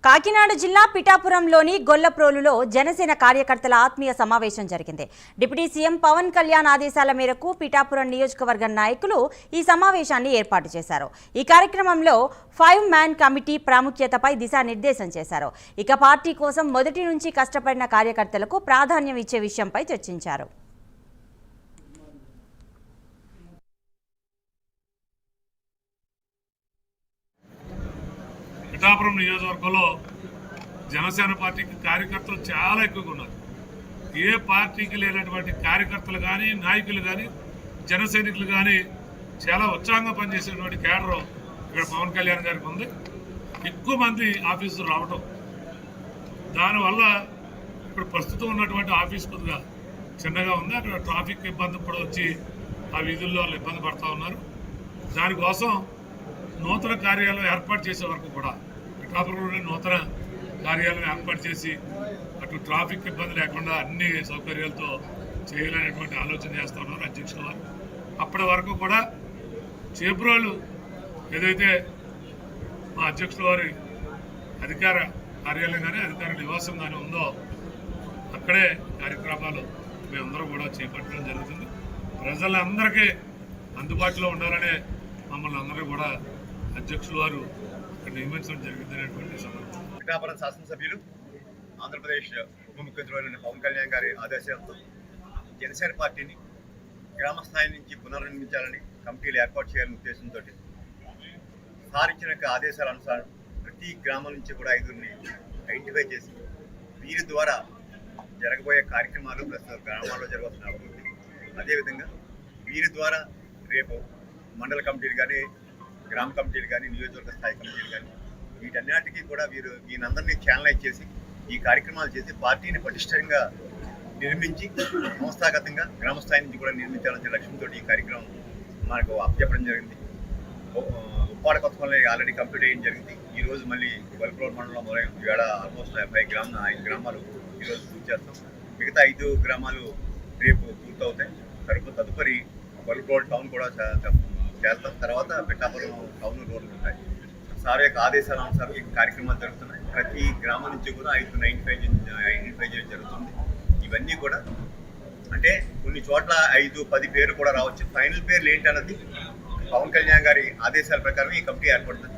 కాకినాడ జిల్లా పిఠాపురంలోని గొల్లప్రోలులో జనసేన కార్యకర్తల ఆత్మీయ సమావేశం జరిగింది. డిప్యూటీ సీఎం పవన్ కళ్యాణ్ ఆదేశాల మేరకు పిఠాపురం నియోజకవర్గ నాయకులు ఈ సమావేశాన్ని ఏర్పాటు చేశారు. ఈ కార్యక్రమంలో 5 మ్యాన్ కమిటీ ప్రాముఖ్యతపై దిశానిర్దేశం చేశారు. ఇక పార్టీ కోసం మొదటి నుంచి కష్టపడిన కార్యకర్తలకు ప్రాధాన్యం ఇచ్చే విషయంపై చర్చించారు. పిఠాపురం నియోజకవర్గంలో జనసేన పార్టీకి కార్యకర్తలు చాలా ఎక్కువగా ఉన్నారు. ఏ పార్టీకి లేనటువంటి కార్యకర్తలు కానీ నాయకులు కానీ జన సైనికులు కానీ చాలా ఉత్సాహంగా పనిచేసేటువంటి కేడర్ ఇక్కడ పవన్ కళ్యాణ్ గారికి ఉంది. ఎక్కువ మంది ఆఫీసులు రావటం, దానివల్ల ఇప్పుడు ప్రస్తుతం ఉన్నటువంటి ఆఫీస్ కొద్దిగా చిన్నగా ఉంది. అక్కడ ట్రాఫిక్ ఇబ్బంది కూడా వచ్చి ఆ వీధుల్లో వాళ్ళు ఇబ్బంది పడుతూ ఉన్నారు. దానికోసం నూతన కార్యాలయం ఏర్పాటు చేసే వరకు కూడా పిఠాపురంలోని నూతన కార్యాలయం ఏర్పాటు చేసి అటు ట్రాఫిక్ ఇబ్బంది లేకుండా అన్ని సౌకర్యాలతో చేయాలనేటువంటి ఆలోచన చేస్తూ ఉన్నారు అధ్యక్షుల వారు. అప్పటి వరకు కూడా చేబ్రోలు ఏదైతే మా అధ్యక్షుల వారి అధికార కార్యాలయం కానీ అధికార నివాసం కానీ ఉందో అక్కడే కార్యక్రమాలు మేమందరం కూడా చేపట్టడం జరుగుతుంది. ప్రజలందరికీ అందుబాటులో ఉండాలనే మమ్మల్ని అందరూ కూడా అధ్యక్షుల వారు ఇక్కడ నియమించడం జరిగిందనేటువంటి సందర్భం. పిఠాపురం శాసనసభ్యులు ఆంధ్రప్రదేశ్ ఉప ముఖ్యమంత్రి పవన్ కళ్యాణ్ గారి ఆదేశాలతో జనసేన పార్టీని గ్రామ స్థాయి నుంచి పునర్నిర్మించాలని కమిటీలు ఏర్పాటు చేయాలనే ఉద్దేశంతో సారించిన ఆదేశాల అనుసారం ప్రతి గ్రామం నుంచి కూడా 5గురిని ఐడెంటిఫై చేసి వీరి ద్వారా జరగబోయే కార్యక్రమాలు ప్రస్తుత గ్రామాల్లో జరగవలసిన అభివృద్ధి, అదేవిధంగా వీరి ద్వారా రేపు మండల కమిటీలు కానీ గ్రామ కమిటీలు కానీ నియోజకవర్గ స్థాయి కమిటీలు కానీ వీటన్నిటికీ కూడా వీరందరినీ ఛానలైజ్ చేసి ఈ కార్యక్రమాలు చేసి పార్టీని పటిష్టంగా నిర్మించి సంస్థాగతంగా గ్రామ స్థాయి నుంచి కూడా నిర్మించాలనే లక్ష్యంతో ఈ కార్యక్రమం మనకు అప్పచెప్పడం జరిగింది. ఉప్పాడ కొత్తపల్లి ఆల్రెడీ కంప్లీట్ అయ్యడం జరిగింది. ఈరోజు మళ్ళీ గొల్లప్రోలు మండలంలో మొదలైన ఈవేళ ఆల్మోస్ట్ 5 గ్రామాలు ఈరోజు పూర్తి చేస్తాం. మిగతా 5 గ్రామాలు రేపు పూర్తవుతాయి. తదుపరి గొల్లప్రోలు టౌన్ కూడా చేస్తాం. తర్వాత పిఠాపురం టౌన్ రోడ్లు ఉంటాయి. సార్ యొక్క ఆదేశాల అనుసారం ఈ కార్యక్రమాలు జరుగుతున్నాయి. ప్రతి గ్రామం నుంచి కూడా 5 చేయడం జరుగుతుంది. ఇవన్నీ కూడా అంటే కొన్ని చోట్ల 5-10 పేర్లు కూడా రావచ్చు. ఫైనల్ పేర్లు ఏంటన్నది పవన్ కళ్యాణ్ గారి ఆదేశాల ప్రకారం ఈ కమిటీ ఏర్పడుతుంది.